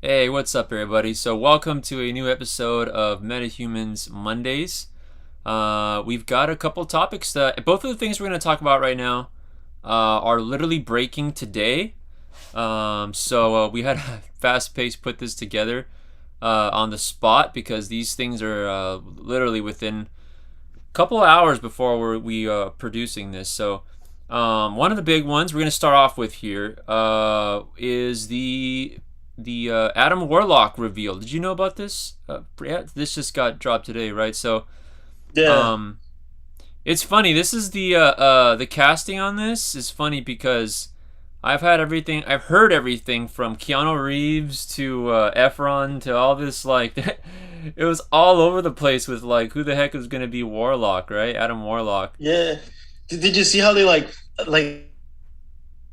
Hey, what's up, everybody? So, welcome to a new episode of Metahumans Mondays. We've got a couple topics that both of the things we're going to talk about right now are literally breaking today. We had a fast pace put this together on the spot because these things are literally within a couple of hours before we producing this. One of the big ones we're going to start off with here is the Adam Warlock reveal. Did you know about this? Yeah, this just got dropped today, right? Yeah, Um, it's funny. This is the casting on this is funny because I've heard everything from Keanu Reeves to Efron to all this like. It was all over the place with like who the heck is gonna be Warlock, right? Adam Warlock. yeah. Did you see how they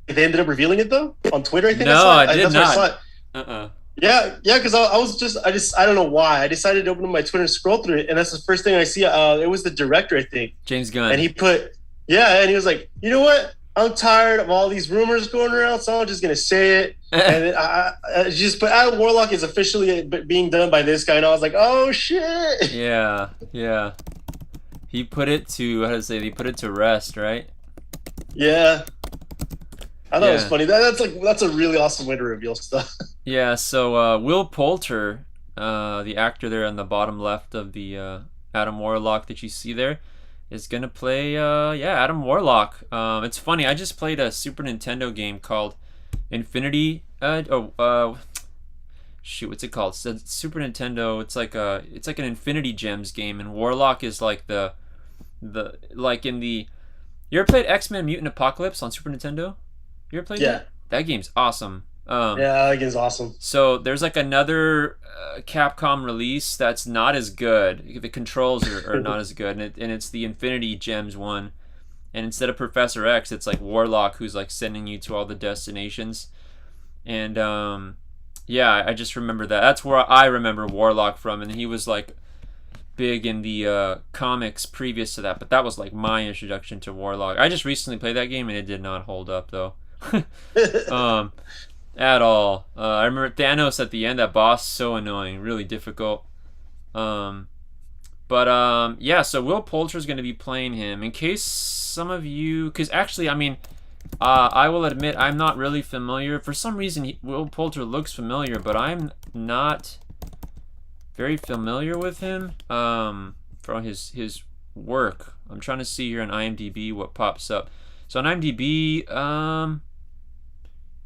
they ended up revealing it though on Twitter? I think I No, saw it. I did That's where I not. saw it. Uh-uh. Yeah, yeah. Because I don't know why I decided to open up my Twitter and scroll through it, and that's the first thing I see. It was the director, I think, James and Gunn. he put and he was like, you know what? I'm tired of all these rumors going around, so I'm just gonna say it. And then I just put Adam Warlock is officially being done by this guy, and I was like, oh shit. Yeah, yeah. He put it to how to say he put it to rest, right? Yeah, I thought it was Yeah. funny. That's a really awesome way to reveal stuff. Yeah, Will Poulter, the actor there on the bottom left of the Adam Warlock that you see there, is gonna play Adam Warlock. It's funny, I just played a Super Nintendo game called Infinity shoot, what's it called? It's Super Nintendo. It's like an Infinity Gems game, and Warlock is like the like in the you ever played X-Men Mutant Apocalypse on Super Nintendo? You ever played Yeah, that? That game's awesome. yeah, I think it's awesome. So there's like another Capcom release that's not as good. The controls are not as good, and it's the Infinity Gems one. And instead of Professor X, it's like Warlock who's like sending you to all the destinations. And yeah, I just remember that. That's where I remember Warlock from, and he was like big in the comics previous to that. But that was like my introduction to Warlock. I just recently played that game, and it did not hold up though. um, at all. I remember Thanos at the end. That boss so annoying, really difficult. Um, yeah. So Will Poulter's going to be playing him. In case some of you, because actually, I mean, I will admit I'm not really familiar. For some reason, Will Poulter looks familiar, but I'm not very familiar with him. From his work. I'm trying to see here on IMDb what pops up. So on IMDb,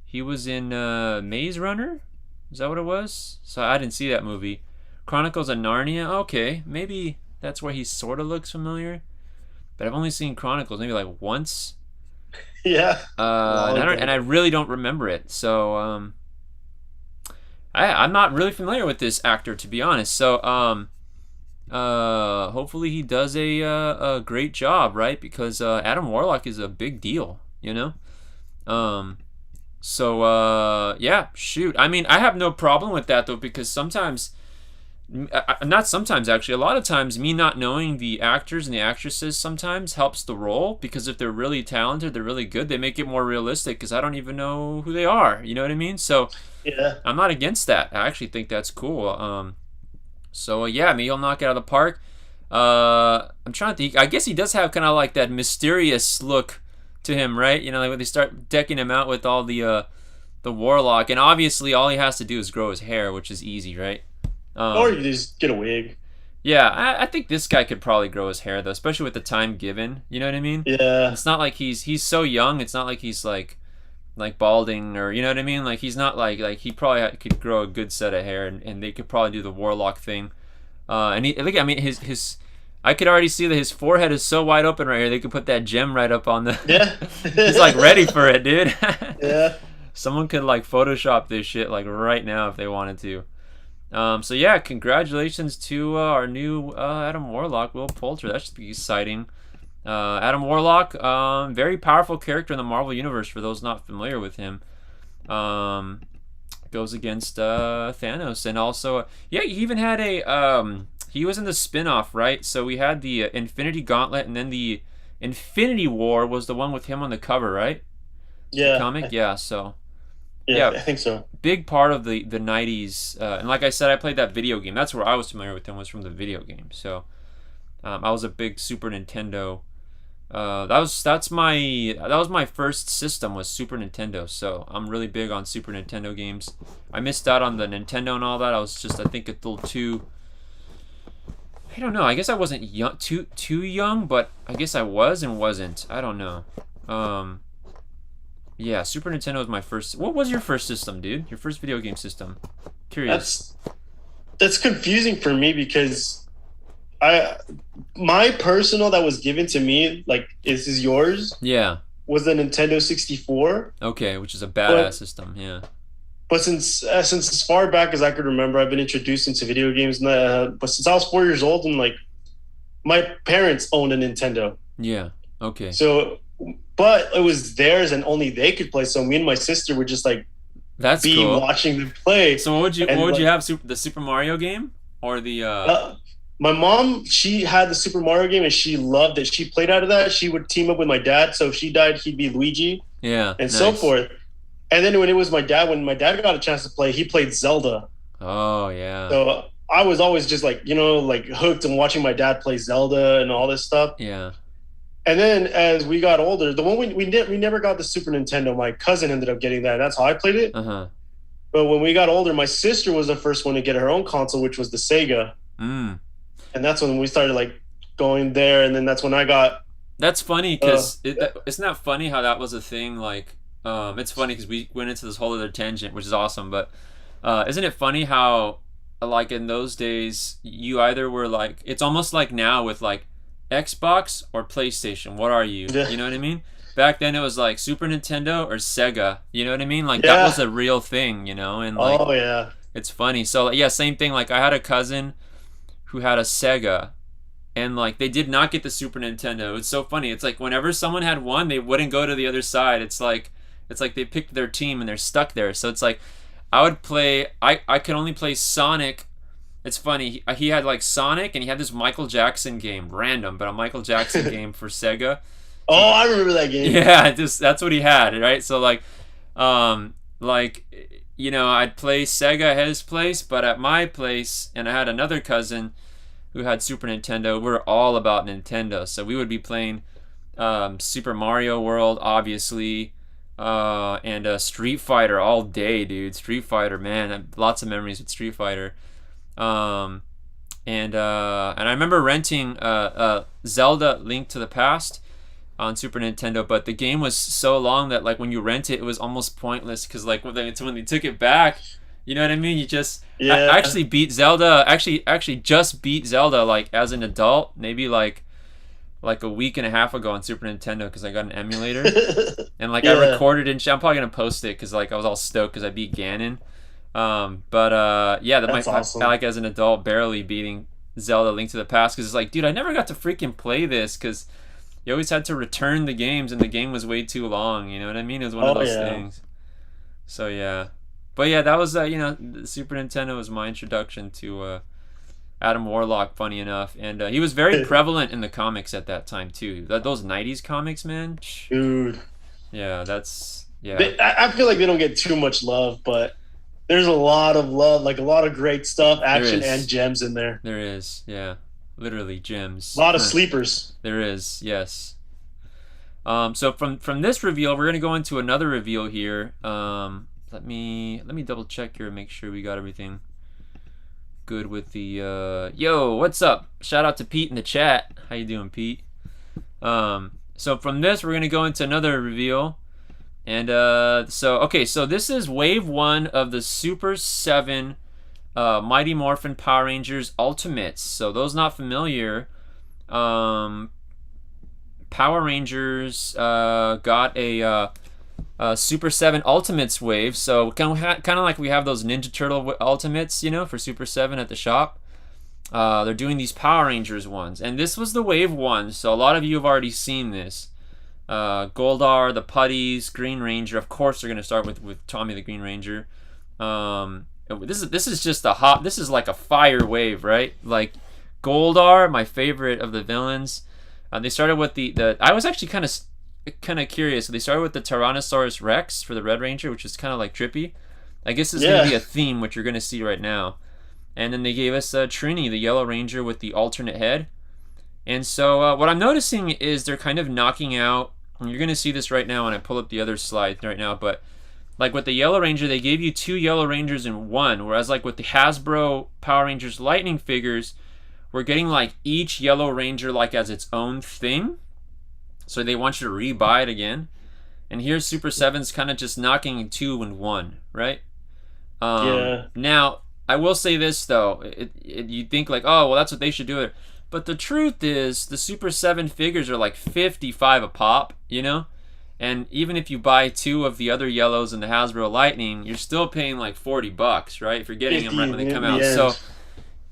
he was in Maze Runner. Is that what it was? So I didn't see that movie. Chronicles of Narnia. Okay, maybe that's where he sort of looks familiar. But I've only seen Chronicles maybe like once. Yeah, And long I ago. really don't remember it. I'm not really familiar with this actor to be honest. Hopefully he does a great job, right? Because Adam Warlock is a big deal, you know. Um, yeah, shoot. I mean, I have no problem with that though because sometimes not sometimes actually a lot of times me not knowing the actors and the actresses sometimes helps the role because if they're really talented, they're really good, they make it more realistic because I don't even know who they are, you know what I mean? So Yeah, I'm not against that. I actually think that's cool. Yeah, I mean he'll knock it out of the park. I'm trying to think. I guess he does have kind of like that mysterious look to him, right? You know, like when they start decking him out with all the warlock, and obviously all he has to do is grow his hair, which is easy, right? or you Um, can just get a wig. yeah, I think this guy could probably grow his hair though, especially with the time given. You know what I mean? Yeah, It's not like he's so young. It's not like he's like balding or you know what I mean. Like he's not like he probably could grow a good set of hair, and they could probably do the warlock thing. And he look, I mean his I could already see that his forehead is so wide open right here. They could put that gem right up on the. yeah, He's like ready for it, dude. yeah. Someone could like Photoshop this shit like right now if they wanted to. Yeah, congratulations to our new Adam Warlock, Will Poulter. That should be exciting. Adam Warlock, very powerful character in the Marvel Universe for those not familiar with him. Um, Goes against Thanos, and also, yeah, he even had he was in the spin-off, right? So we had the Infinity Gauntlet, and then the Infinity War was the one with him on the cover, right? The Yeah. comic, yeah. So Yeah, Yeah, I think so. big part of the 90s, and like I said, I played that video game. That's where I was familiar with them, was from the video game. So I was a big Super Nintendo. That was my first system, was Super Nintendo. So I'm really big on Super Nintendo games. I missed out on the Nintendo and all that. I was just, I think, a little too. I don't know. I guess I wasn't young, too young, but I guess I was and wasn't. I don't know. Yeah, Super Nintendo was my first. What was your first system, dude? Your first video game system? Curious. That's confusing for me because I my personal that was given to me, like is yours, Yeah. was the Nintendo 64. Okay, which is a But badass system. Yeah. but since as far back as I could remember, I've been introduced into video games. But since I was 4 years old, and like my parents owned a Nintendo, Yeah. Okay. so but it was theirs and only they could play. So me and my sister would just like That's be cool. watching them play. So what And would you like have? The Super Mario game or the my mom, she had the Super Mario game and she loved it. She played out of that. She would team up with my dad. So if she died, he'd be Luigi Yeah, and so nice. forth. And then when my dad got a chance to play, he played Zelda. Oh yeah. So I was always just like, like hooked and watching my dad play Zelda and all this stuff. Yeah. And then as we got older, the one we never got the Super Nintendo. My cousin ended up getting that. That's how I played it. Uh-huh. But when we got older, my sister was the first one to get her own console, which was the Sega. Mm. And that's when we started like going there. And then that's when I got That's funny uh, because isn't that funny how that was a thing? Like, it's funny because we went into this whole other tangent, which is awesome. But isn't it funny how, like, in those days, you either were like, it's almost like now with like Xbox or PlayStation. What are you? yeah, You know what I mean? Back then it was like Super Nintendo or Sega. You know what I mean? Like that was yeah. a real thing, you know? And like Oh yeah. it's funny. So yeah, same thing. Like I had a cousin who had a Sega, and like they did not get the Super Nintendo. It's so funny. It's like whenever someone had one, they wouldn't go to the other side. It's like they picked their team and they're stuck there. So it's like I would play. I could only play Sonic. It's funny. He had like Sonic, and he had this Michael Jackson game, random, but a Michael Jackson game for Sega. Oh, I remember that game. Yeah, just that's what he had, right? So like I'd play Sega at his place, but at my place, and I had another cousin who had Super Nintendo. We were all about Nintendo, so we would be playing Super Mario World, obviously, and Street Fighter all day, dude. Street Fighter, man, lots of memories with Street Fighter. Um, and I remember renting Zelda: Link to the Past on Super Nintendo, but the game was so long that like when you rent it, it was almost pointless because like when they took it back, you know what I mean? You just I Yeah. actually beat Zelda. Actually just beat Zelda like as an adult, maybe like a week and a half ago on Super Nintendo because I got an emulator and like I Yeah. recorded and I'm probably gonna post it because like I was all stoked because I beat Ganon. But yeah, That's I awesome. like as an adult barely beating Zelda: Link to the Past because it's like, dude, I never got to freaking play this because you always had to return the games and the game was way too long. You know what I mean? It was one of Oh those yeah. things. So yeah, but yeah, that was the Super Nintendo was my introduction to Adam Warlock. Funny enough, and he was very prevalent in the comics at that time too. Those '90s comics, man. Dude. Yeah, that's yeah. I feel like they don't get too much love, but there's a lot of love, like a lot of great stuff, There action and is, gems in there. there is, yeah, literally A gems. lot of sleepers. There is, yes. So from this reveal, we're gonna go into another reveal here. Let me double check here and make sure we got everything good with the. Yo, what's up? Shout out to Pete in the chat. How you doing, Pete? So from this, we're gonna go into another reveal, and so this is Wave One of the Super 7 Mighty Morphin Power Rangers Ultimates. So those not familiar, Power Rangers got a Super 7 Ultimates wave. So kind of like we have those Ninja Turtle Ultimates, for Super 7 at the shop. They're doing these Power Rangers ones, and this was the Wave 1. So a lot of you have already seen this. Goldar, the Putties, Green Ranger. Of course, they're gonna start with Tommy the Green Ranger. This is just a hot. This is like a fire wave, right? Like Goldar, my favorite of the villains. They started with the. I was actually kind of kind of curious. So they started with the Tyrannosaurus Rex for the Red Ranger, which is kind of like trippy. I guess it's going to be a theme, which you're going to see right now. And then they gave us Trini, the Yellow Ranger with the alternate head. And so what I'm noticing is they're kind of knocking out, and you're going to see this right now when I pull up the other slide right now, but like with the Yellow Ranger, they gave you 2 Yellow Rangers in one, whereas like with the Hasbro Power Rangers Lightning figures, we're getting like each Yellow Ranger like as its own thing. So they want you to rebuy it again. And here's Super 7's kind of just knocking 2 in 1, right? Now, I will say this though, you think like, oh, well, that's what they should do it. But the truth is, the Super 7 figures are like $55 a pop, you know? And even if you buy 2 of the other yellows in the Hasbro Lightning, you're still paying like $40, right? If you're getting them right when they come out.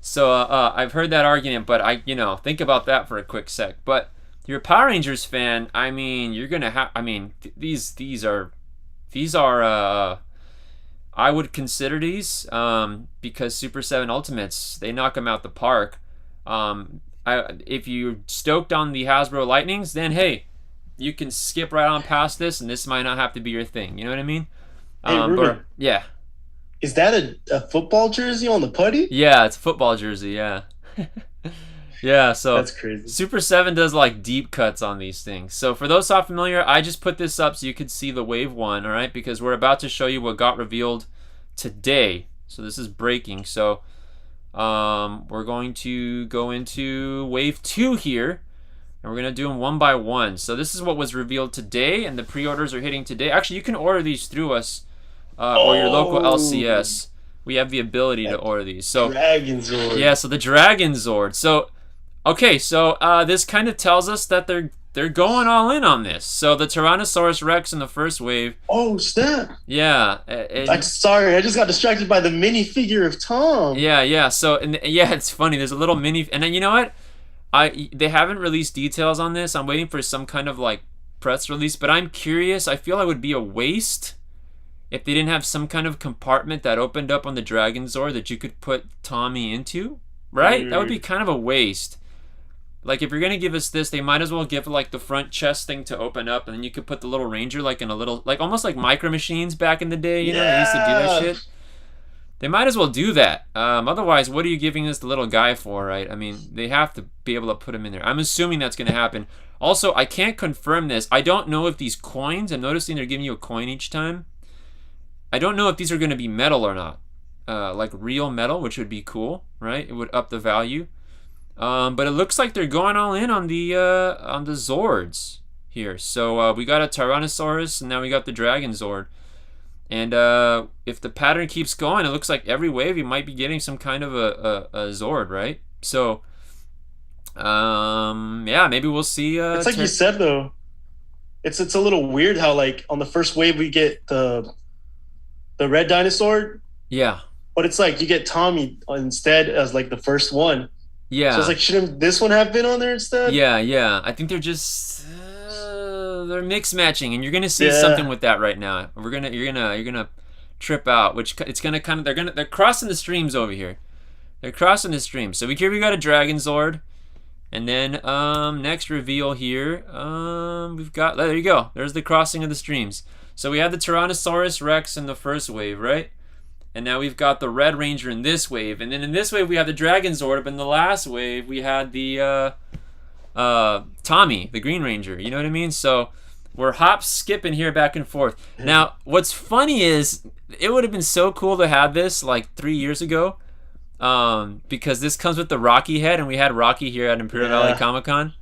So I've heard that argument, but think about that for a quick sec. But you're a Power Rangers fan, I mean, you're gonna have. I mean, these are. I would consider these because Super 7 Ultimates, they knock them out the park. If you're stoked on the Hasbro Lightnings, then hey, you can skip right on past this, and this might not have to be your thing. You know what I mean? Hey, Ruben, yeah. Is that a football jersey on the putty? Yeah, it's a football jersey. Yeah. Yeah, so that's crazy. Super 7 does like deep cuts on these things. So for those not familiar, I just put this up so you could see the wave 1, all right? Because we're about to show you what got revealed today. So this is breaking. So we're going to go into wave 2 here, and we're going to do them one by one. So this is what was revealed today, and the pre-orders are hitting today. Actually, you can order these through us or your local LCS. We have the ability to order these. So Dragon Zord. Yeah, so the Dragon Zord. So okay, so this kind of tells us that they're going all in on this. So the Tyrannosaurus Rex in the first wave. Oh, snap. Yeah. I'm sorry, I just got distracted by the minifigure of Tom. Yeah. So, it's funny. There's a little mini... And then, you know what? They haven't released details on this. I'm waiting for some kind of, like, press release. But I'm curious. I feel it would be a waste if they didn't have some kind of compartment that opened up on the Dragon Zord that you could put Tommy into. Right? That would be kind of a waste. Like, if you're going to give us this, they might as well give, like, the front chest thing to open up, and then you could put the little Ranger, like, in a little... Like, almost like Micro Machines back in the day, you know? They used to do that shit. They might as well do that. Otherwise, what are you giving us the little guy for, right? I mean, they have to be able to put him in there. I'm assuming that's going to happen. Also, I can't confirm this. I don't know if these coins... I'm noticing they're giving you a coin each time. I don't know if these are going to be metal or not. Like, real metal, which would be cool, right? It would up the value. But it looks like they're going all in on the Zords here. So we got a Tyrannosaurus, and now we got the Dragon Zord. And if the pattern keeps going, it looks like every wave you might be getting some kind of a Zord, right? So, yeah, maybe we'll see. It's like you said, though. It's a little weird how, like, on the first wave we get the red dinosaur. Yeah. But it's like you get Tommy instead as, like, the first one. Yeah. So it's like, shouldn't this one have been on there instead? Yeah. I think they're just they're mix matching, and you're gonna see something with that right now. You're gonna trip out, which it's gonna kind of they're crossing the streams over here. They're crossing the streams. So here we got a Dragon Zord, and then next reveal here we've got there you go. There's the crossing of the streams. So we had the Tyrannosaurus Rex in the first wave, right? And now we've got the Red Ranger in this wave. And then in this wave, we have the Dragon Zord. But in the last wave, we had the Tommy, the Green Ranger. You know what I mean? So we're skipping here back and forth. Now, what's funny is it would have been so cool to have this like 3 years ago. Because this comes with the Rocky head. And we had Rocky here at Imperial Valley Comic Con.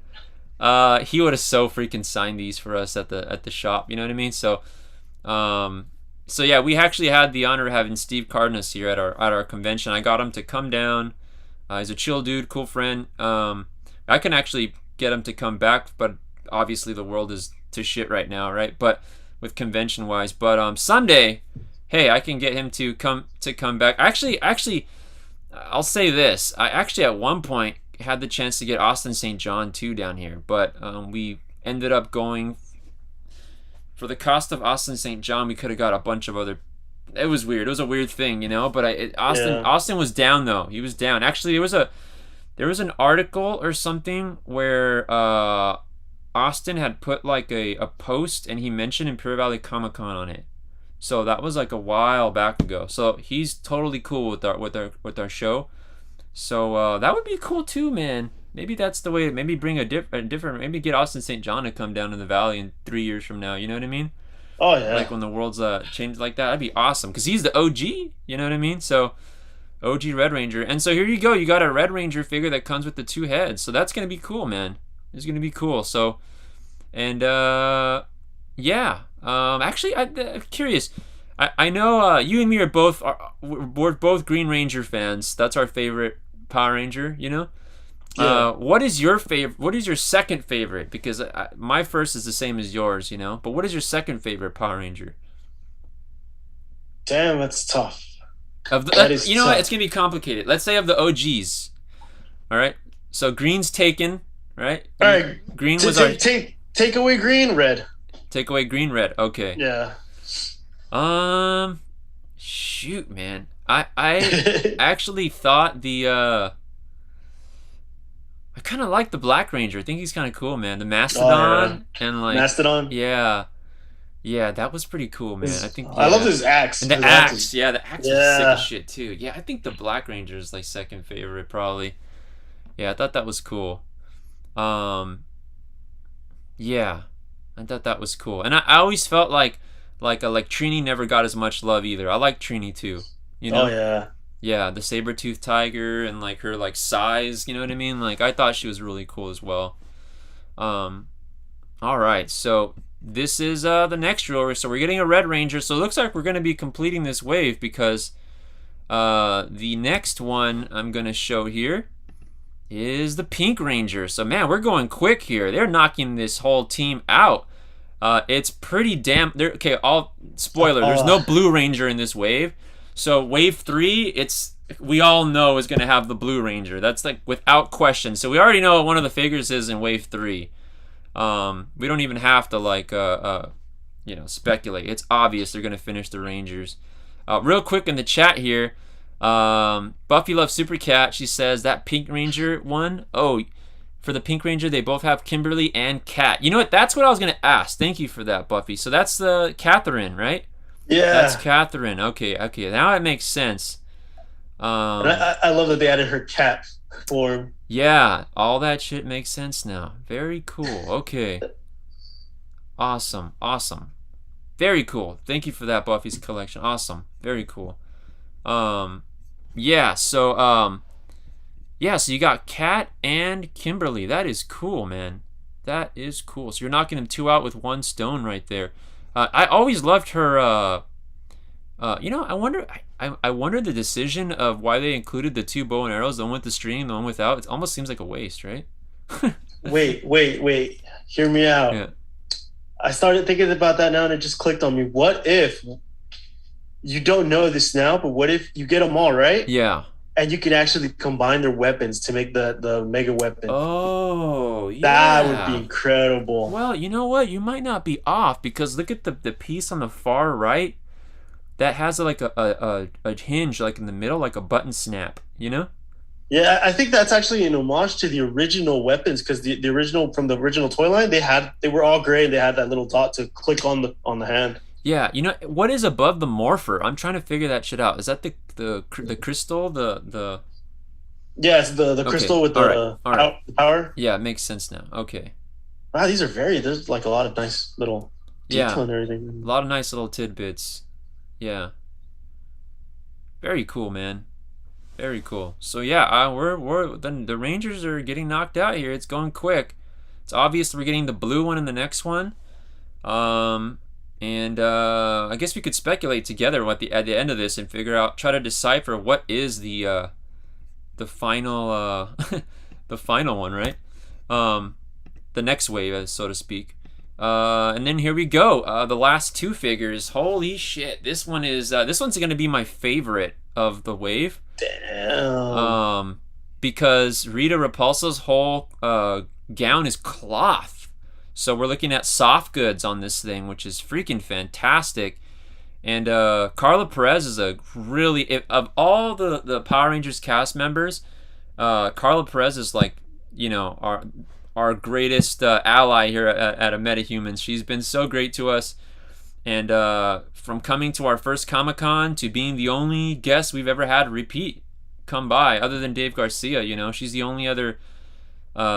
He would have so freaking signed these for us at the shop. You know what I mean? So yeah, we actually had the honor of having Steve Cardenas here at our convention. I got him to come down. He's a chill dude, cool friend. I can actually get him to come back, but obviously the world is to shit right now, right? But with convention wise, but Sunday, hey, I can get him to come back. Actually, I'll say this. I actually at one point had the chance to get Austin St. John too down here, but we ended up going. For the cost of Austin St. John, we could have got a bunch of other... It was weird. It was a weird thing, you know? But Austin was down, though. He was down. Actually, there was an article or something where Austin had put like a post, and he mentioned Imperial Valley Comic Con on it. So that was like a while back ago. So he's totally cool with our show. So that would be cool too, man. Maybe that's the way. Maybe bring a different. Maybe get Austin St. John to come down to the valley in 3 years from now. You know what I mean? Oh yeah. Like when the world's changed like that, that'd be awesome. Cause he's the OG. You know what I mean? So OG Red Ranger. And so here you go. You got a Red Ranger figure that comes with the 2 heads. So that's gonna be cool, man. It's gonna be cool. So, and yeah. Actually, I'm curious. I know you and me we're both Green Ranger fans. That's our favorite Power Ranger. You know. Yeah. What is your favorite? What is your second favorite? Because my first is the same as yours. You know. But what is your second favorite Power Ranger? Damn, that's tough. That is you know tough. What? It's gonna be complicated. Let's say of the OGs. All right. So Green's taken. Right. All right. Green was our take away Green, Red. Take away Green, Red. Okay. Yeah. Shoot, man. I actually thought I kind of like the Black Ranger. I think he's kind of cool, man. The Mastodon and like Mastodon. Yeah, that was pretty cool, man. I think I love his axe. And the axe, yeah, the axe is sick as shit too. Yeah, I think the Black Ranger is like second favorite probably. Yeah, I thought that was cool. Yeah, I thought that was cool, and I always felt like Trini never got as much love either. I like Trini too. You know? Oh yeah. Yeah, the saber-toothed tiger and like her like size, you know what I mean? Like I thought she was really cool as well. All right, so this is the next drill. So we're getting a Red Ranger. So it looks like we're going to be completing this wave because the next one I'm going to show here is the Pink Ranger. So man, we're going quick here. They're knocking this whole team out. It's pretty damn. Okay, all spoiler. There's no Blue Ranger in this wave. So wave 3, we all know is going to have the Blue Ranger. That's like without question. So we already know what one of the figures is in wave 3. We don't even have to like speculate. It's obvious they're going to finish the Rangers. Real quick in the chat here, Buffy Loves Super Cat. She says that Pink Ranger one. Oh, for the Pink Ranger, they both have Kimberly and Kat. You know what? That's what I was going to ask. Thank you for that, Buffy. So that's the Catherine, right? Yeah. That's Catherine. Okay. Now it makes sense. And I love that they added her cat form. Yeah, all that shit makes sense now. Very cool. Okay. Awesome. Very cool. Thank you for that, Buffy's collection. Awesome. Very cool. Yeah, so you got Kat and Kimberly. That is cool, man. That is cool. So you're knocking them 2 out with 1 stone right there. I always loved her. I wonder the decision of why they included the 2 bow and arrows, the one with the string, the one without. It almost seems like a waste, right? Wait. Hear me out. Yeah. I started thinking about that now, and it just clicked on me. What if you don't know this now? But what if you get them all right? Yeah. And you can actually combine their weapons to make the mega weapon. Oh, yeah. That would be incredible. Well, you know what? You might not be off because look at the piece on the far right that has like a hinge like in the middle, like a button snap, you know? Yeah, I think that's actually an homage to the original weapons because the original from the original toy line, they were all gray and they had that little dot to click on the hand. Yeah, you know what is above the morpher? I'm trying to figure that shit out. Is that the crystal? The Yes, the crystal with the power. Yeah, it makes sense now. Okay. Wow, there's like a lot of nice little detail and everything. A lot of nice little tidbits. Yeah. Very cool, man. Very cool. So yeah, we're then the Rangers are getting knocked out here. It's going quick. It's obvious we're getting the blue one in the next one. And I guess we could speculate together at the end of this and try to decipher what is the final the final one, right? The next wave, so to speak. And then here we go. The last 2 figures. Holy shit! This one's going to be my favorite of the wave. Damn. Because Rita Repulsa's whole gown is cloth. So we're looking at soft goods on this thing, which is freaking fantastic. And Carla Perez is of all the Power Rangers cast members, Carla Perez is like, our greatest ally here at a Metahumans. She's been so great to us, and from coming to our first Comic-Con to being the only guest we've ever had repeat come by, other than Dave Garcia. You know, she's the only other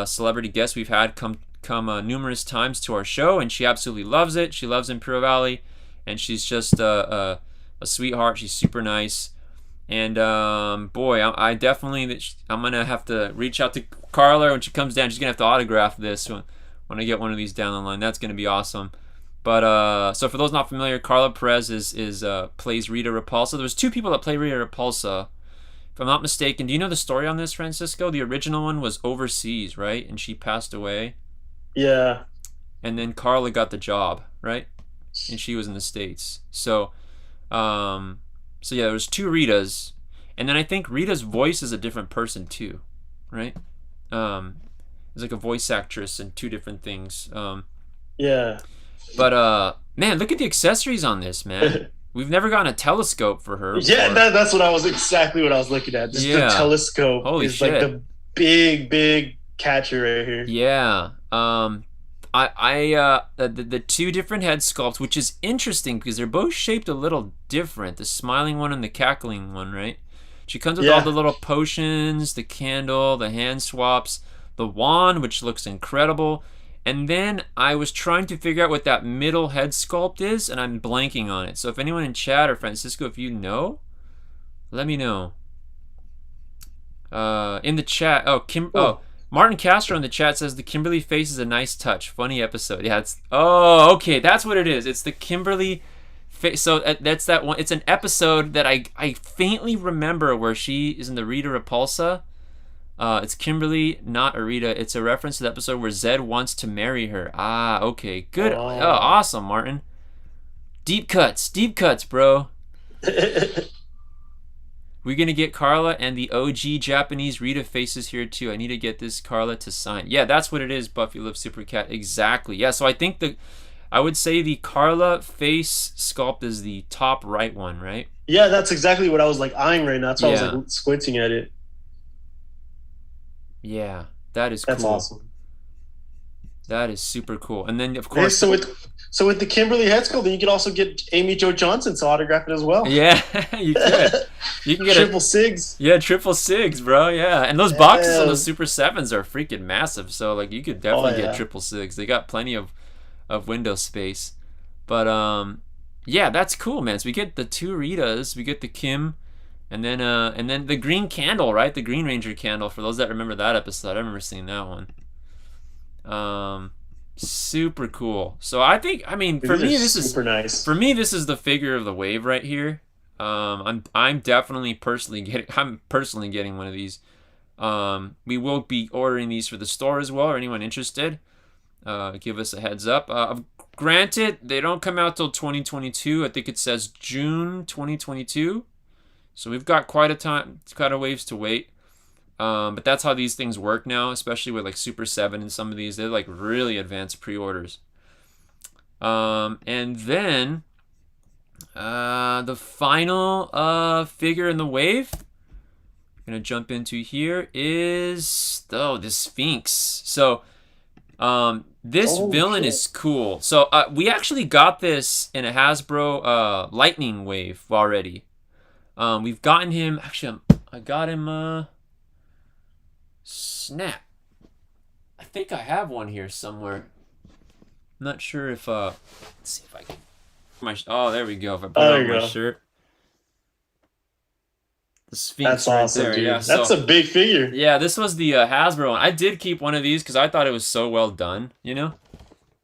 celebrity guest we've had come numerous times to our show, and she absolutely loves it. She loves Imperial Valley, and she's just a sweetheart. She's super nice. And boy, I definitely, I'm gonna have to reach out to Carla when she comes down. She's gonna have to autograph this when I get one of these down the line. That's gonna be awesome. But so for those not familiar, Carla Perez plays Rita Repulsa. There was two people that play Rita Repulsa, if I'm not mistaken. Do you know the story on this, Francisco? The original one was overseas, right? And she passed away. Yeah. And then Carla got the job, right? And she was in the States. So yeah, there was two Ritas, and then I think Rita's voice is a different person too, right? There's like a voice actress and two different things. Yeah. But man, look at the accessories on this, man. We've never gotten a telescope for her. Yeah, that's what I was looking at. Just the telescope. Holy is shit. Like the big catcher right here. Yeah. The two different head sculpts, which is interesting because they're both shaped a little different. The smiling one and the cackling one, right? She comes with all the little potions, the candle, the hand swaps, the wand, which looks incredible. And then I was trying to figure out what that middle head sculpt is, and I'm blanking on it. So if anyone in chat or Francisco, if you know, let me know. In the chat, Martin Castro in the chat says the Kimberly face is a nice touch. Funny episode. Yeah, okay, that's what it is. It's the Kimberly face. So that's that one. It's an episode that I faintly remember where she is in the Rita Repulsa. It's Kimberly, not Arita. It's a reference to the episode where Zed wants to marry her. Ah, okay, good. Oh, awesome, Martin. Deep cuts, bro. We're going to get Carla and the OG Japanese Rita faces here too. I need to get this Carla to sign. Yeah, that's what it is, Buffy Love Super Cat. Exactly. Yeah, so I think I would say the Carla face sculpt is the top right one, right? Yeah, that's exactly what I was like eyeing right now. That's why I was like squinting at it. Yeah, that's cool. That's awesome. That is super cool. And then of course, so with the Kimberly head sculpt, then you can also get Amy Jo Johnson to autograph it as well. Yeah, you could. You can get triple sigs. Yeah, triple sigs, bro. Yeah, and those boxes on the Super 7s are freaking massive. So like, you could definitely get triple sigs. They got plenty of window space. But yeah, that's cool, man. So we get the two Ritas, we get the Kim, and then the green candle, right? The Green Ranger candle. For those that remember that episode, I remember seeing that one. Super cool. So I think, for me, this is super nice. For me, this is the figure of the wave right here. I'm definitely personally getting one of these. We will be ordering these for the store as well, or anyone interested. Give us a heads up. Granted, they don't come out till 2022. I think it says June 2022. So we've got quite a ways to wait. But that's how these things work now, especially with like Super 7 and some of these. They're like really advanced pre-orders. And then the final figure in the wave I'm going to jump into here is the Sphinx. So this villain is cool. So we actually got this in a Hasbro Lightning Wave already. We've gotten him. Actually, I got him. Snap. I think I have one here somewhere. I'm not sure if let's see if I can. There we go. If I put it on my shirt. The Sphinx. That's awesome, dude. Yeah, that's a big figure. Yeah, this was the Hasbro one. I did keep one of these because I thought it was so well done. You know.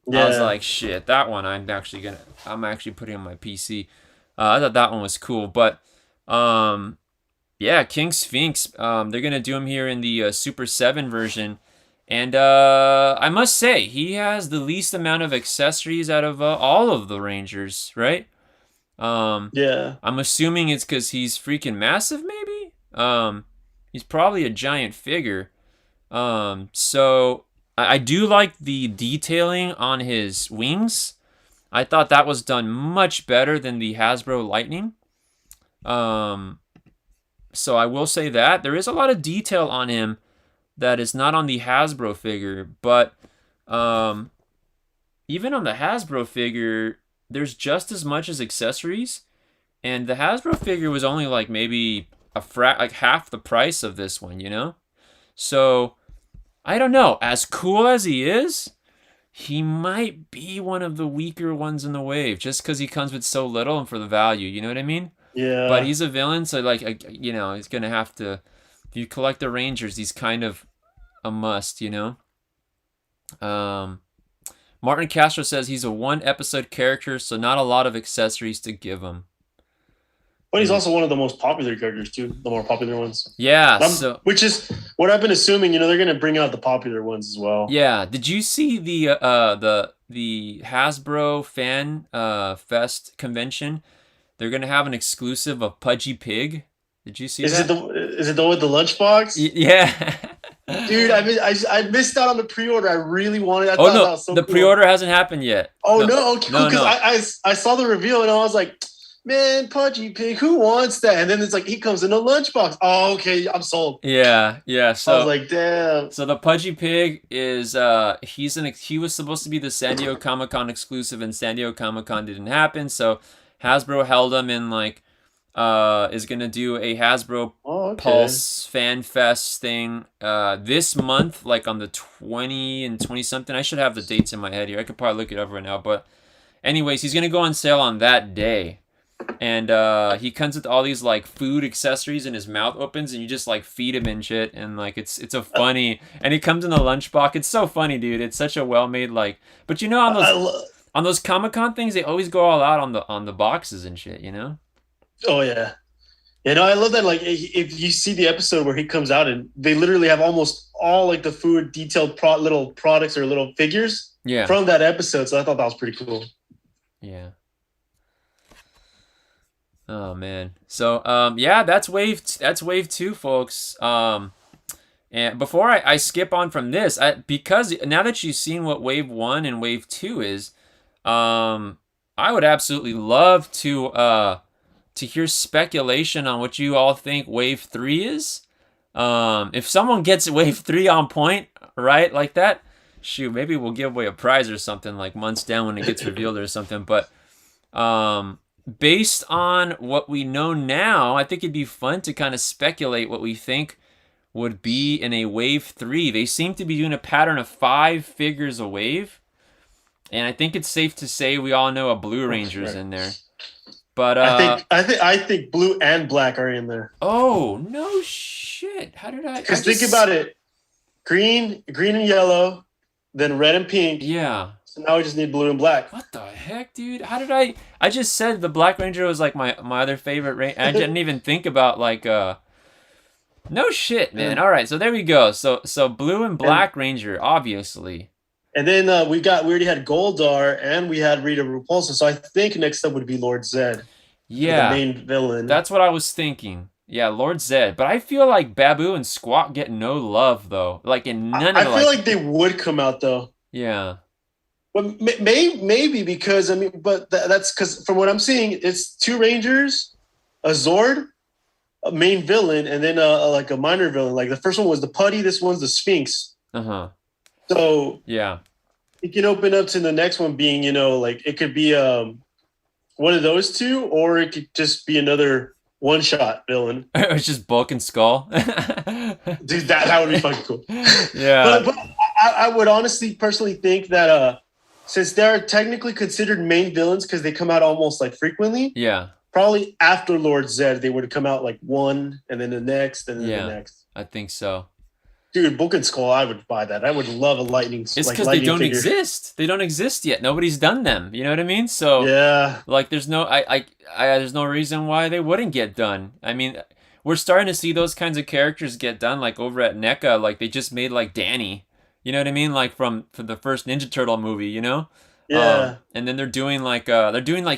Yeah. I was like, shit, that one I'm actually putting on my PC. I thought that one was cool, but yeah, King Sphinx. They're gonna do him here in the Super 7 version, and I must say he has the least amount of accessories out of all of the Rangers, right? Yeah. I'm assuming it's because he's freaking massive, maybe. He's probably a giant figure. So I do like the detailing on his wings. I thought that was done much better than the Hasbro Lightning. So I will say that there is a lot of detail on him that is not on the Hasbro figure, but even on the Hasbro figure, there's just as much as accessories, and the Hasbro figure was only like maybe like half the price of this one, you know? So I don't know. As cool as he is, he might be one of the weaker ones in the wave, just because he comes with so little and for the value. You know what I mean? But Yeah. he's a villain, so like you know, he's gonna have to. If you collect the Rangers, he's kind of a must, you know. Martin Castro says he's a one episode character, so not a lot of accessories to give him. But he's also one of the most popular characters too, the more popular ones. Yeah, so which is what I've been assuming. You know, they're gonna bring out the popular ones as well. yeah. Did you see the Hasbro Fan Fest convention? They're gonna have an exclusive of Pudgy Pig. Did you see that? Is it the one with the lunchbox? Yeah. Dude, I missed out on the pre-order. I really wanted. I Oh thought no, that was so the cool. pre-order hasn't happened yet. Oh no, okay, no, because no. I saw the reveal and I was like, man, Pudgy Pig, who wants that? And then it's like he comes in a lunchbox. Oh, okay, I'm sold. Yeah. So I was like, damn. So the Pudgy Pig is he was supposed to be the San Diego Comic-Con exclusive, and San Diego Comic-Con didn't happen, so Hasbro held him in like is gonna do a Hasbro Pulse Fan Fest thing this month, like on the 20 and 20 something. I should have the dates in my head here. I could probably look it up right now, but anyways, he's gonna go on sale on that day. And he comes with all these like food accessories, and his mouth opens and you just like feed him and shit, and like it's a funny, and he comes in the lunchbox. It's so funny, dude. It's such a well made like, but you know, on those Comic-Con things, they always go all out on the boxes and shit, you know? Oh yeah. You know, I love that. Like, if you see the episode where he comes out and they literally have almost all like the food detailed little products or little figures from that episode. So I thought that was pretty cool. Yeah. Oh man. So yeah, that's wave 2, folks. And before I skip on from this, because now that you've seen what wave 1 and wave 2 is, I would absolutely love to hear speculation on what you all think wave 3 is. If someone gets wave 3 on point, right, like that, shoot, maybe we'll give away a prize or something like months down when it gets revealed or something. But based on what we know now, I think it'd be fun to kind of speculate what we think would be in a wave 3. They seem to be doing a pattern of 5 figures a wave, and I think it's safe to say we all know a Blue Ranger's in there. But I think blue and black are in there. Oh no shit! How did I? Because think about it: green and yellow, then red and pink. Yeah. So now we just need blue and black. What the heck, dude? How did I? I just said the Black Ranger was like my other favorite Ranger. I didn't even think about like No shit, man. All right, so there we go. So blue and black Ranger, obviously. And then we already had Goldar and we had Rita Repulsa. So I think next up would be Lord Zed. Yeah, the main villain. That's what I was thinking. Yeah, Lord Zed. But I feel like Babu and Squawk get no love though. Like in none of. I feel like they would come out though. Yeah. But maybe because I mean, but that's because from what I'm seeing, it's 2 Rangers, a Zord, a main villain, and then like a minor villain. Like the first one was the Putty. This one's the Sphinx. So yeah, it can open up to the next one being, you know, like it could be one of those 2, or it could just be another one-shot villain. It's just Bulk and Skull. Dude, that would be fucking cool. Yeah, but I would honestly, personally think that since they're technically considered main villains because they come out almost like frequently. Yeah. Probably after Lord Zed, they would come out like one, and then the next, and then the next. I think so. Dude, Bulk and Skull, I would buy that. I would love a lightning. It's because they don't exist. They don't exist yet. Nobody's done them. You know what I mean? So yeah, like there's no there's no reason why they wouldn't get done. I mean, we're starting to see those kinds of characters get done. Like over at NECA, like they just made like Danny. You know what I mean? Like for the first Ninja Turtle movie. You know? Yeah. And then they're doing like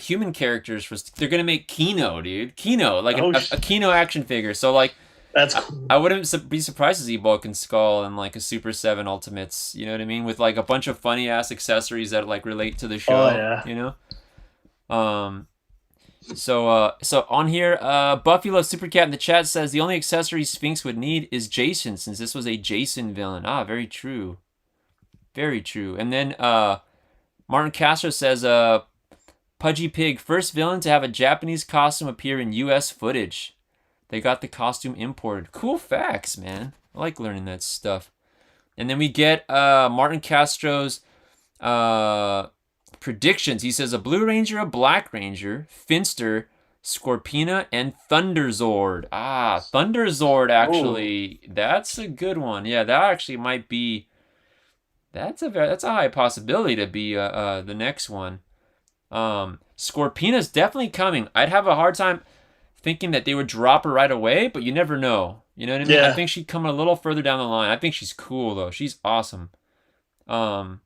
human characters they're gonna make Kino, dude. Kino, like a Kino action figure. So like that's cool. I wouldn't be surprised to see Bulk and Skull and like a Super 7 Ultimates, you know what I mean? With like a bunch of funny ass accessories that like relate to the show. Oh, yeah. You know? So on here, Buffy Loves Super Cat in the chat says the only accessory Sphinx would need is Jason, since this was a Jason villain. Ah, very true. Very true. And then Martin Castro says Pudgy Pig, first villain to have a Japanese costume appear in US footage. They got the costume imported. Cool facts, man. I like learning that stuff. And then we get Martin Castro's predictions. He says a Blue Ranger, a Black Ranger, Finster, Scorpina, and Thunderzord. Ah, Thunderzord, actually. Ooh. That's a good one. Yeah, that actually might be... That's a high possibility to be the next one. Scorpina's definitely coming. I'd have a hard time thinking that they would drop her right away, but you never know. You know what I mean? Yeah. I think she'd come a little further down the line. I think she's cool though. She's awesome. The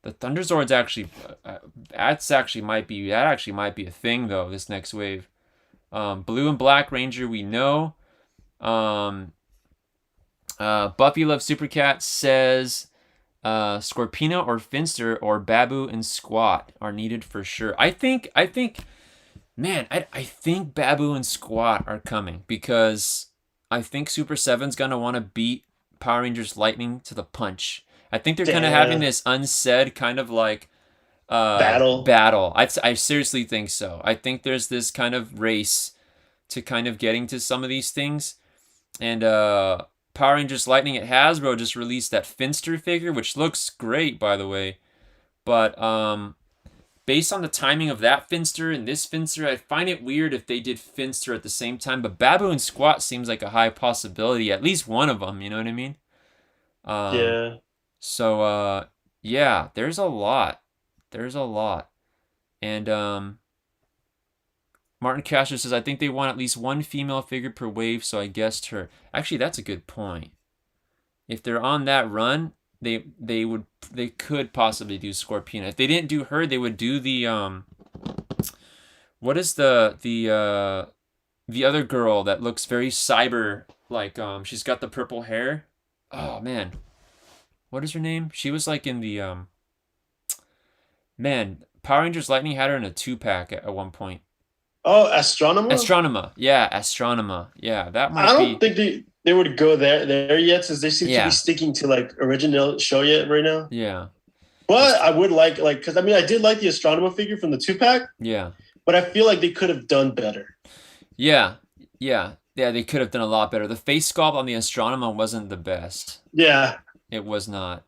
Thunderzord's actually that actually might be a thing though. This next wave. Blue and Black Ranger we know. Buffy Loves Supercat says Scorpina or Finster or Babu and Squat are needed for sure. I think Babu and Squat are coming because I think Super 7's going to want to beat Power Rangers Lightning to the punch. I think they're kind of having this unsaid kind of like battle. I seriously think so. I think there's this kind of race to kind of getting to some of these things. And Power Rangers Lightning at Hasbro just released that Finster figure, which looks great, by the way. But based on the timing of that Finster and this Finster, I find it weird if they did Finster at the same time. But Babu and Squat seems like a high possibility. At least one of them, you know what I mean? Yeah. So, yeah, there's a lot. And Martin Castro says, I think they want at least one female figure per wave, so I guessed her. Actually, that's a good point. If they're on that run, they could possibly do Scorpina. If they didn't do her, they would do the what is the other girl that looks very cyber like she's got the purple hair. Oh man. What is her name? She was like in the Power Rangers Lightning had her in a 2-pack at one point. Oh, Astronema? Astronema. Yeah, Astronema. Yeah, that might be... I don't think they would go there yet, since they seem to be sticking to like original show yet right now. Yeah. But I would like because I mean I did like the Astronema figure from the 2-pack. Yeah. But I feel like they could have done better. Yeah, they could have done a lot better. The face sculpt on the Astronema wasn't the best. Yeah. It was not.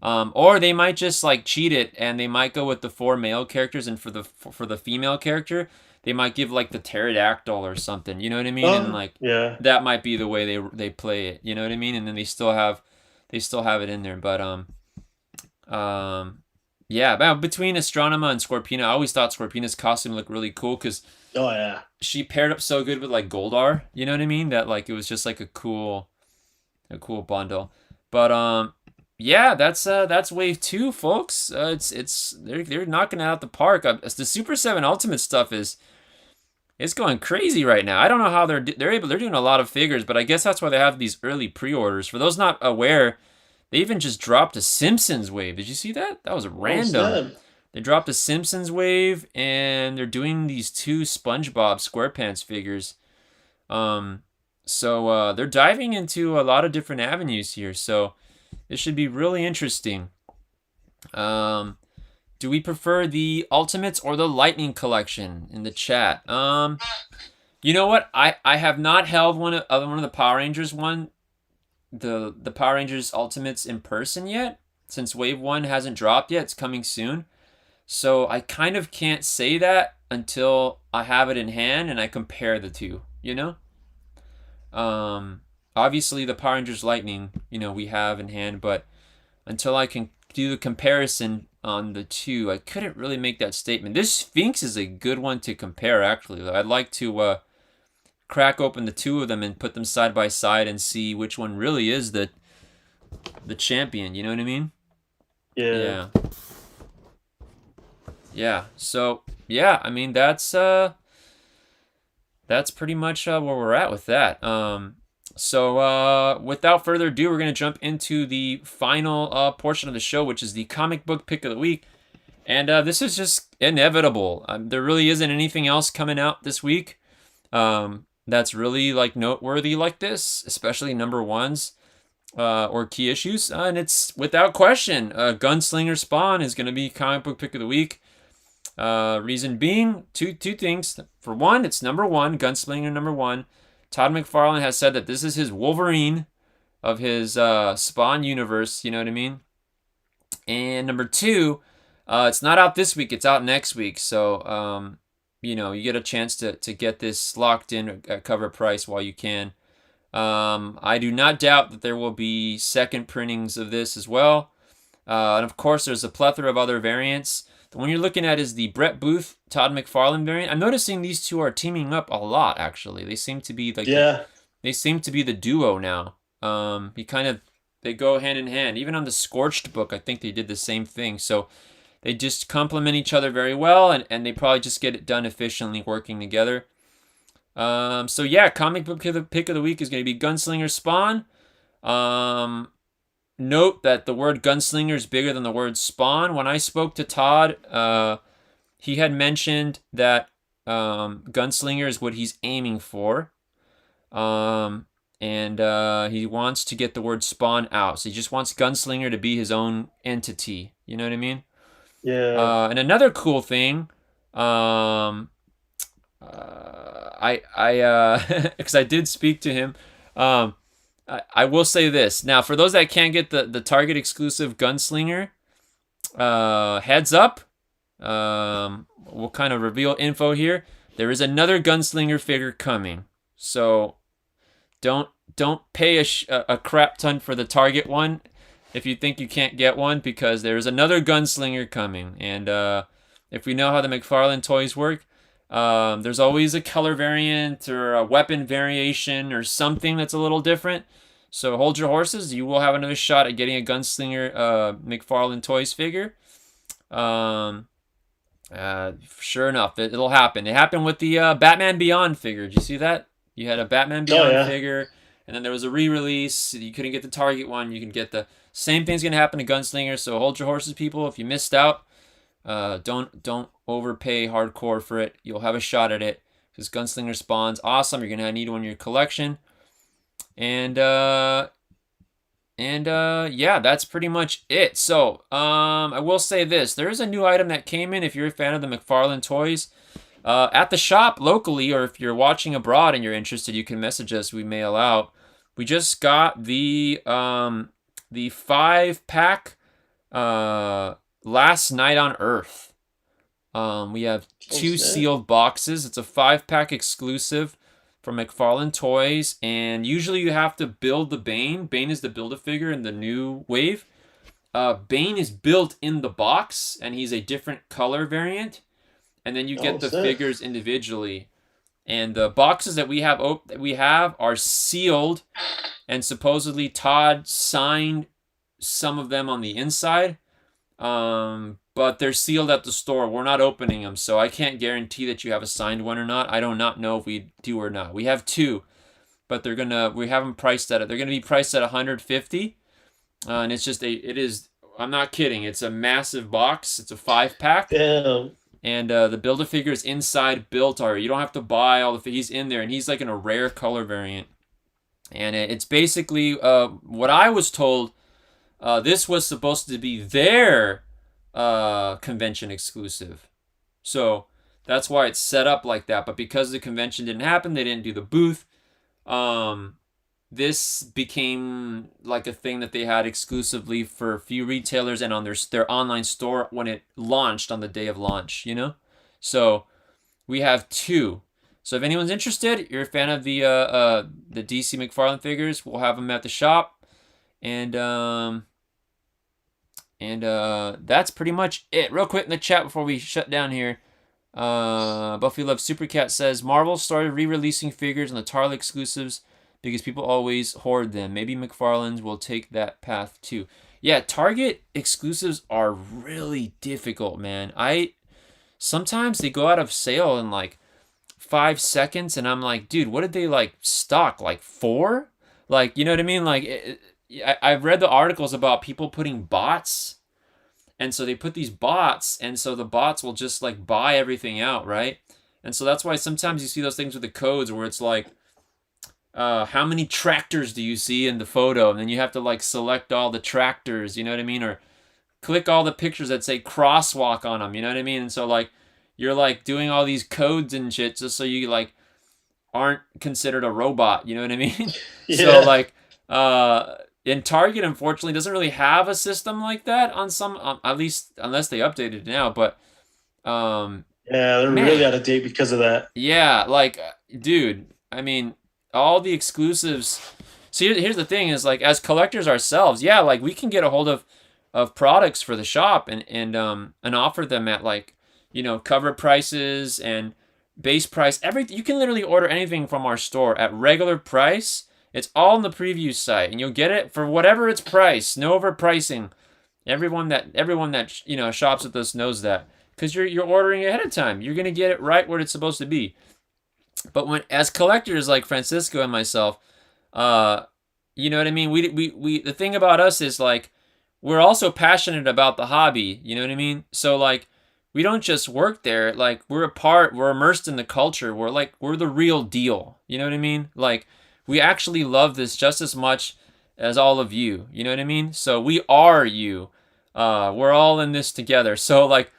Or they might just like cheat it and they might go with the 4 male characters, and for the female character, they might give like the pterodactyl or something. You know what I mean? And like that might be the way they play it. You know what I mean? And then they still have it in there. But yeah, between Astronema and Scorpina, I always thought Scorpina's costume looked really cool because she paired up so good with like Goldar. You know what I mean? That like it was just like a cool bundle. But yeah, that's wave 2, folks. They're knocking it out the park. The Super 7 Ultimate stuff it's going crazy right now. I don't know how they're doing a lot of figures, but I guess that's why they have these early pre-orders. For those not aware, they even just dropped a Simpsons wave. Did you see that? That was random. They dropped a Simpsons wave, and they're doing these 2 SpongeBob SquarePants figures. So they're diving into a lot of different avenues here. So this should be really interesting. Do we prefer the Ultimates or the Lightning Collection in the chat? You know what? I have not held one of the Power Rangers the Power Rangers Ultimates in person yet, since Wave 1 hasn't dropped yet. It's coming soon. So I kind of can't say that until I have it in hand and I compare the two, you know? Obviously the Power Rangers Lightning, we have in hand, but until I can do the comparison on the two, I couldn't really make that statement. This Sphinx is a good one to compare, actually. I'd like to crack open the two of them and put them side by side and see which one really is the champion, you know what I mean? Yeah. Yeah. So, yeah, I mean, that's pretty much where we're at with that. So without further ado, we're going to jump into the final portion of the show, which is the comic book pick of the week. And this is just inevitable. There really isn't anything else coming out this week that's really like noteworthy like this, especially number ones or key issues. And it's without question, Gunslinger Spawn is going to be comic book pick of the week. Reason being, two things. For one, it's number one, Gunslinger number one. Todd McFarlane has said that this is his Wolverine of his Spawn universe. You know what I mean? And number two, it's not out this week. It's out next week. So, you get a chance to get this locked in at cover price while you can. I do not doubt that there will be second printings of this as well. And of course, there's a plethora of other variants. The one you're looking at is the Brett Booth, Todd McFarlane variant. I'm noticing these two are teaming up a lot, actually. They seem to be like they seem to be the duo now. They go hand in hand. Even on the Scorched book, I think they did the same thing. So they just complement each other very well, and they probably just get it done efficiently working together. So yeah, comic book pick of the week is going to be Gunslinger Spawn. Note that the word gunslinger is bigger than the word spawn. When I spoke to Todd, he had mentioned that gunslinger is what he's aiming for. And he wants to get the word spawn out. So he just wants gunslinger to be his own entity. You know what I mean? Yeah. And another cool thing, because I did speak to him. I will say this. Now, for those that can't get the Target exclusive Gunslinger, heads up. We'll kind of reveal info here. There is another Gunslinger figure coming. So don't pay a crap ton for the Target one if you think you can't get one, because there is another Gunslinger coming. And if we know how the McFarlane toys work, there's always a color variant or a weapon variation or something that's a little different. So hold your horses. You will have another shot at getting a Gunslinger McFarlane Toys figure. Sure enough, it'll happen. It happened with the Batman Beyond figure. Did you see that? You had a Batman Beyond figure, and then there was a re-release. You couldn't get the Target one. You can get the same thing's going to happen to Gunslinger. So hold your horses, people. If you missed out, don't overpay hardcore for it. You'll have a shot at it because Gunslinger Spawn's awesome. You're gonna need one in your collection, and yeah, that's pretty much it. So I will say this: there is a new item that came in. If you're a fan of the McFarlane toys, at the shop locally, or if you're watching abroad and you're interested, you can message us. We mail out. We just got the 5-pack. Last Night on Earth. We have 2 sealed boxes. It's a 5-pack exclusive from McFarlane Toys, and usually you have to build the Bane. Bane is the Build-A-Figure in the new wave. Bane is built in the box, and he's a different color variant, and then you get the figures individually. And the boxes that we have are sealed, and supposedly Todd signed some of them on the inside. But they're sealed at the store. We're not opening them, so I can't guarantee that you have a signed one or not. I do not know if we do or not. We have 2, but we have them priced at it. They're gonna be priced at $150, and it's just I'm not kidding. It's a massive box. It's a 5-pack. Damn. And the Build-A-Figure is inside built already. You don't have to buy all the. He's in there, and he's like in a rare color variant. And it's basically what I was told. This was supposed to be their convention exclusive. So that's why it's set up like that. But because the convention didn't happen, they didn't do the booth. This became like a thing that they had exclusively for a few retailers and on their online store when it launched on the day of launch, So we have 2. So if anyone's interested, you're a fan of the DC McFarlane figures, we'll have them at the shop. And that's pretty much it. Real quick in the chat before we shut down here. Buffy Love Supercat says, Marvel started re-releasing figures on the Target exclusives because people always hoard them. Maybe McFarlane's will take that path too. Yeah, Target exclusives are really difficult, man. Sometimes they go out of sale in like 5 seconds, and I'm like, dude, what did they stock? 4? You know what I mean? I've read the articles about people putting bots And so they put these bots, and so the bots will just like buy everything out, right? And so that's why sometimes you see those things with the codes where it's like, how many tractors do you see in the photo? And then you have to like select all the tractors, you know what I mean? Or click all the pictures that say crosswalk on them, you know what I mean? And so like you're like doing all these codes and shit just so you like aren't considered a robot, you know what I mean? Yeah. So like in Target unfortunately doesn't really have a system like that on some at least unless they updated it now, but yeah, they're man, really out of date because of that. yeah, like dude, I mean all the exclusives. See, here's the thing is like as collectors ourselves, yeah, like we can get a hold of products for the shop and offer them at like, you know, cover prices and base price. Everything you can literally order anything from our store at regular price. It's all on the preview site, and you'll get it for whatever its price. No overpricing. Everyone that you know shops with us knows that because you're ordering ahead of time. You're gonna get it right where it's supposed to be. But when as collectors like Francisco and myself, you know what I mean. We the thing about us is like we're also passionate about the hobby. You know what I mean. So like we don't just work there. Like we're immersed in the culture. We're the real deal. You know what I mean. Like we actually love this just as much as all of you. You know what I mean. So we are you. We're all in this together. So like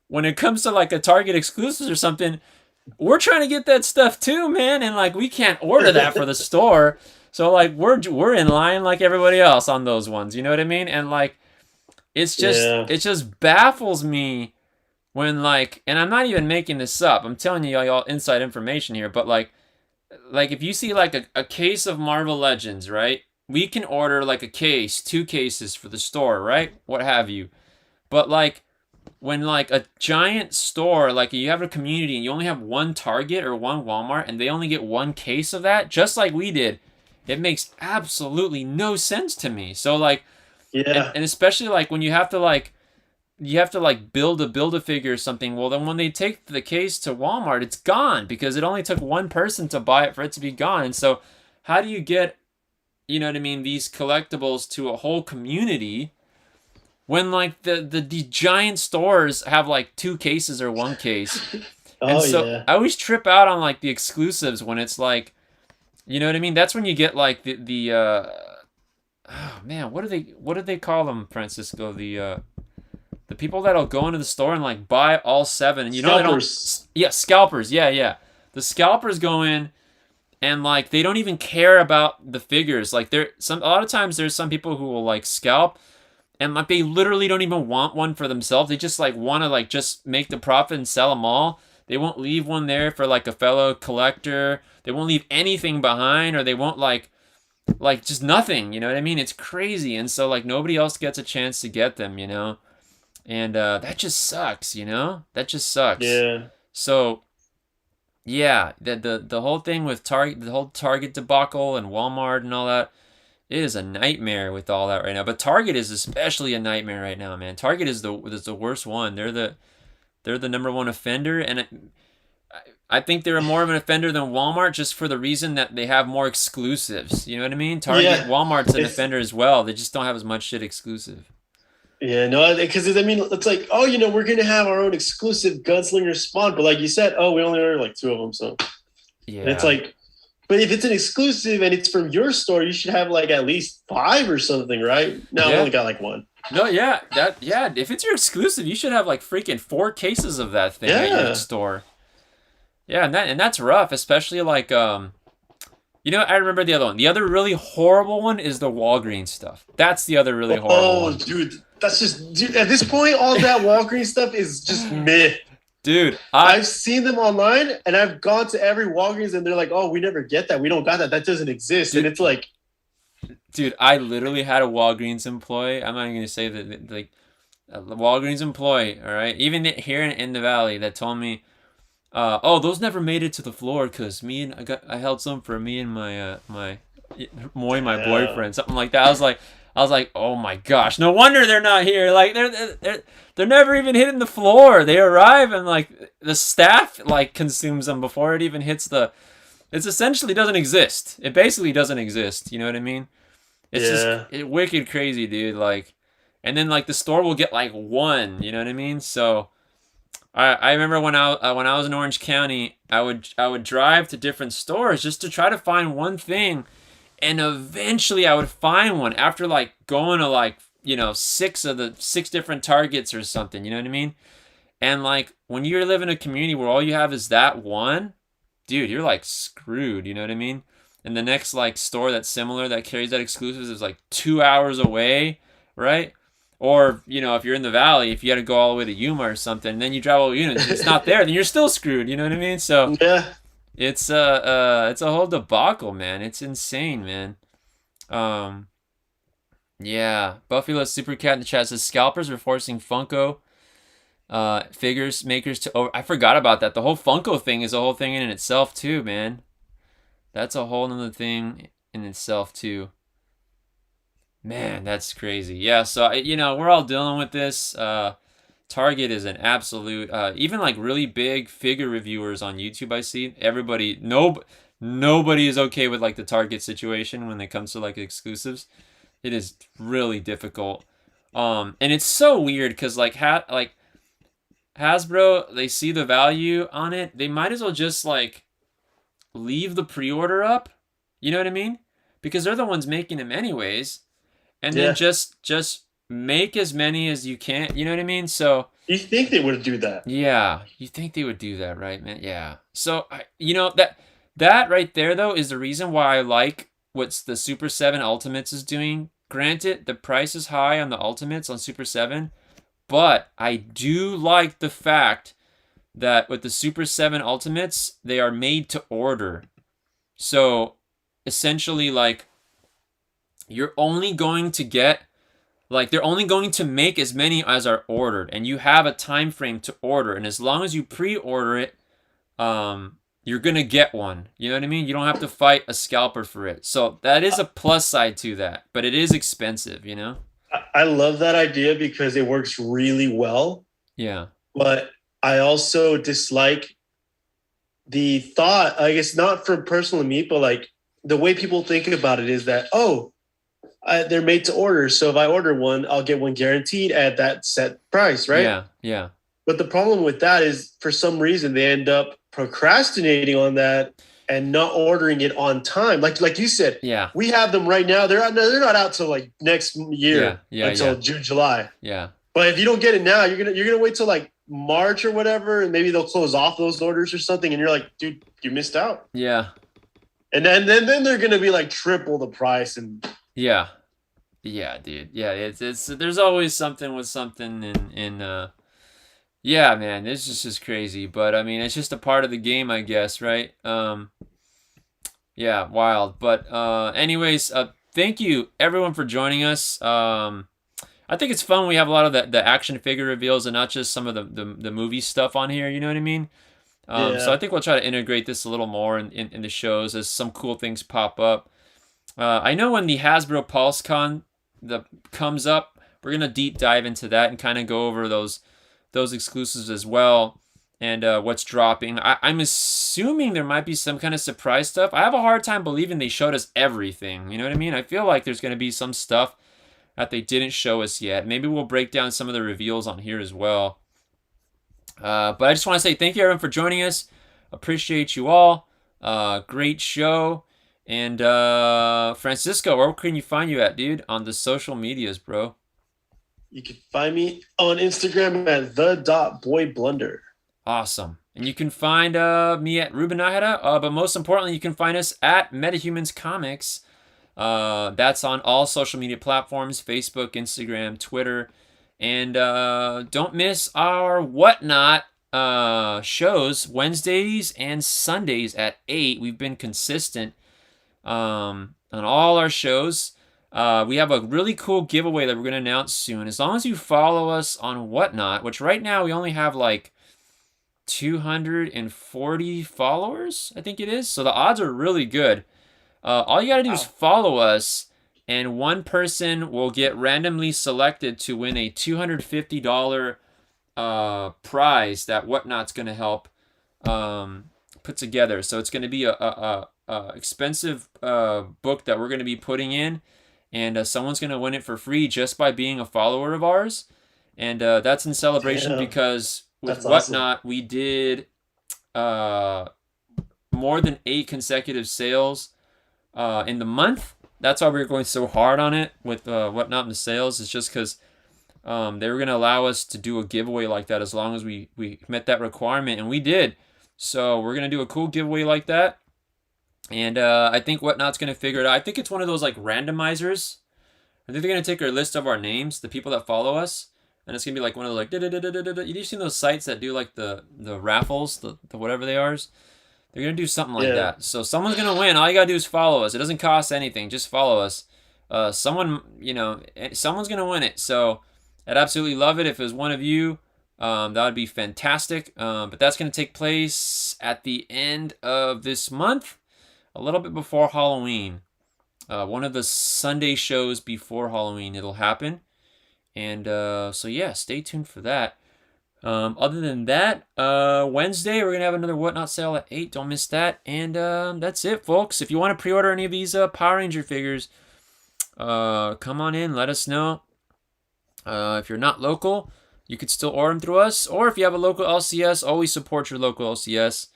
when it comes to like a Target exclusives or something, we're trying to get that stuff too, man, and like we can't order that for the store. So like we're in line like everybody else on those ones, you know what I mean? And like it just baffles me when like, and I'm not even making this up. I'm telling you all inside information here, but like if you see like a case of Marvel Legends, right? We can order like a case, 2 cases for the store, right? What have you. But like when like a giant store, like you have a community and you only have one Target or one Walmart and they only get 1 case of that, just like we did, it makes absolutely no sense to me. So like, yeah, and especially like when you have to like build a figure or something. Well, then when they take the case to Walmart, it's gone because it only took 1 person to buy it for it to be gone. And so how do you get, you know what I mean, these collectibles to a whole community when like the giant stores have like 2 cases or 1 case? And so yeah. I always trip out on like the exclusives when it's like, you know what I mean? That's when you get like the oh man, what do they call them, Francisco? The people that'll go into the store and like buy all 7 and you know they don't. Yeah, scalpers. Yeah. The scalpers go in and like they don't even care about the figures. Like a lot of times there's some people who will like scalp and like they literally don't even want one for themselves. They just like want to like just make the profit and sell them all. They won't leave one there for like a fellow collector. They won't leave anything behind, or they won't like just nothing. You know what I mean? It's crazy, and so like nobody else gets a chance to get them. You know, and that just sucks. You know, that just sucks. Yeah. So yeah, the whole thing with Target, the whole Target debacle and Walmart and all that. It is a nightmare with all that right now. But Target is especially a nightmare right now, man. Target is the worst one. They're the number 1 offender, and I think they're more of an offender than Walmart just for the reason that they have more exclusives. You know what I mean? Target, Walmart's an offender as well. They just don't have as much shit exclusive. Yeah, no, because I mean, it's like, oh, you know, we're gonna have our own exclusive Gunslinger Spawn, but like you said, oh, we only ordered like 2 of them, so yeah, and it's like. But if it's an exclusive and it's from your store, you should have like at least 5 or something, right? No, I only got like 1. No, yeah, if it's your exclusive, you should have like freaking 4 cases of that thing at your store. Yeah, and that's rough, especially like you know, I remember the other one. The other really horrible one is the Walgreens stuff. That's the other really horrible one. Oh, dude, that's just at this point, all that Walgreens stuff is just meh. Dude, I've seen them online, and I've gone to every Walgreens, and they're like, "Oh, we never get that. We don't got that. That doesn't exist." And it's like, dude, I literally had a Walgreens employee. I'm not even gonna say that, like, a Walgreens employee. All right, even here in the valley, that told me, "Oh, those never made it to the floor because I held some for me and my my boyfriend, something like that." I was like, oh my gosh, no wonder they're not here. Like they're never even hitting the floor. They arrive and like the staff like consumes them before it even hits the. It's essentially doesn't exist. It basically doesn't exist. You know what I mean? It's just wicked crazy, dude. Like, and then like the store will get like one. You know what I mean? So I remember when I was in Orange County, I would drive to different stores just to try to find one thing, and eventually I would find one after like going to like six different Targets or something. You know what I mean? And like when you live in a community where all you have is that one, dude, you're like screwed. You know what I mean? And the next like store that's similar that carries that exclusives is like 2 hours away, right? Or if you're in the valley, if you had to go all the way to Yuma or something, and then you drive all the units, it's not there, then you're still screwed. You know what I mean? So Yeah. it's a whole debacle, man. It's insane, man. Um, yeah. Buffalo Super Cat in the chat says scalpers are forcing Funko figures makers to over. I forgot about that. The whole Funko thing is a whole thing in itself too, man. That's a whole nother thing in itself too. Man, that's crazy. Yeah, so we're all dealing with this. Target is an absolute. Even like really big figure reviewers on YouTube, I see everybody. Nobody is okay with like the Target situation when it comes to like exclusives. It is really difficult. And it's so weird because like Hasbro, they see the value on it. They might as well just like leave the pre-order up. You know what I mean? Because they're the ones making them anyways. And then just make as many as you can. You know what I mean? So you think they would do that? Yeah, you think they would do that, right, man? Yeah. So that right there though is the reason why I like what's the Super 7 Ultimates is doing. Granted, the price is high on the Ultimates on Super 7, but I do like the fact that with the Super 7 Ultimates, they are made to order. So essentially like you're only going to get they're only going to make as many as are ordered, and you have a time frame to order, and as long as you pre-order it, you're gonna get one. You know what I mean? You don't have to fight a scalper for it. So that is a plus side to that, but it is expensive, I love that idea because it works really well. Yeah. But I also dislike the thought, I guess not for personal me, but like the way people think about it is that, they're made to order. So if I order one, I'll get one guaranteed at that set price, right? Yeah, yeah. But the problem with that is for some reason they end up procrastinating on that and not ordering it on time. Like you said, yeah, we have them right now. They're not out till like next year until June, July. Yeah. But if you don't get it now, you're gonna wait till like March or whatever, and maybe they'll close off those orders or something, and you're like, dude, you missed out. Yeah. And then they're gonna be like triple the price and yeah, dude. Yeah, it's there's always something with something and yeah, man, this is just crazy. But I mean, it's just a part of the game, I guess, right? Yeah, wild. But anyways, thank you everyone for joining us. I think it's fun. We have a lot of the action figure reveals and not just some of the movie stuff on here. You know what I mean? So I think we'll try to integrate this a little more in the shows as some cool things pop up. I know when the Hasbro PulseCon comes up, we're gonna deep dive into that and kind of go over those exclusives as well and what's dropping. I'm assuming there might be some kind of surprise stuff. I have a hard time believing they showed us everything. You know what I mean? I feel like there's gonna be some stuff that they didn't show us yet. Maybe we'll break down some of the reveals on here as well. But I just want to say thank you everyone for joining us. Appreciate you all. Great show. And Francisco, where can you find you at, dude? On the social medias, bro. You can find me on Instagram at the.boyblunder. Awesome. And you can find me at Ruben Nahara. But most importantly, you can find us at Metahumans Comics. That's on all social media platforms, Facebook, Instagram, Twitter. And don't miss our Whatnot shows Wednesdays and Sundays at 8. We've been consistent on all our shows. We have a really cool giveaway that we're going to announce soon. As long as you follow us on Whatnot, which right now we only have like 240 followers, I think it is. So the odds are really good. All you got to do is follow us, and one person will get randomly selected to win a $250 prize that Whatnot's going to help put together. So it's going to be a expensive book that we're going to be putting in, and someone's gonna win it for free just by being a follower of ours, and that's in celebration Damn, because with that's awesome. Whatnot we did uh, more than 8 consecutive sales in the month. That's why we were going so hard on it with Whatnot and the sales. It's just because they were going to allow us to do a giveaway like that as long as we met that requirement, and we did. So we're going to do a cool giveaway like that. And I think Whatnot's going to figure it out. I think it's one of those like randomizers. I think they're going to take our list of our names, the people that follow us, and it's going to be like one of those like da-da-da-da-da-da. You've seen those sites that do like the raffles, the whatever they are? They're going to do something like Yeah. that. So someone's going to win. All you got to do is follow us. It doesn't cost anything. Just follow us. Someone, someone's going to win it. So I'd absolutely love it if it was one of you. That would be fantastic. But that's going to take place at the end of this month, a little bit before Halloween. One of the Sunday shows before Halloween, it'll happen. And so, yeah, stay tuned for that. Other than that, Wednesday, we're going to have another Whatnot sale at 8. Don't miss that. And that's it, folks. If you want to pre-order any of these Power Ranger figures, come on in. Let us know. If you're not local, you could still order them through us. Or if you have a local LCS, always support your local LCS.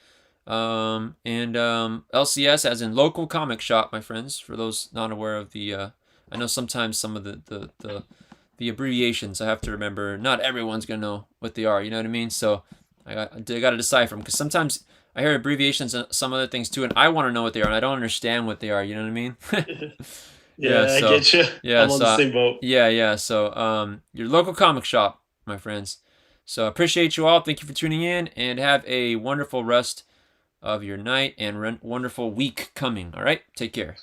LCS as in local comic shop, my friends, for those not aware of the I know sometimes some of the abbreviations I have to remember, not everyone's gonna know what they are, you know what I mean? So I got to decipher them because sometimes I hear abbreviations and some other things too, and I want to know what they are and I don't understand what they are, you know what I mean? Yeah, I So get you. yeah, I'm on the so same boat. yeah, so your local comic shop, my friends. So appreciate you all. Thank you for tuning in and have a wonderful rest of your night and wonderful week coming. All right, take care.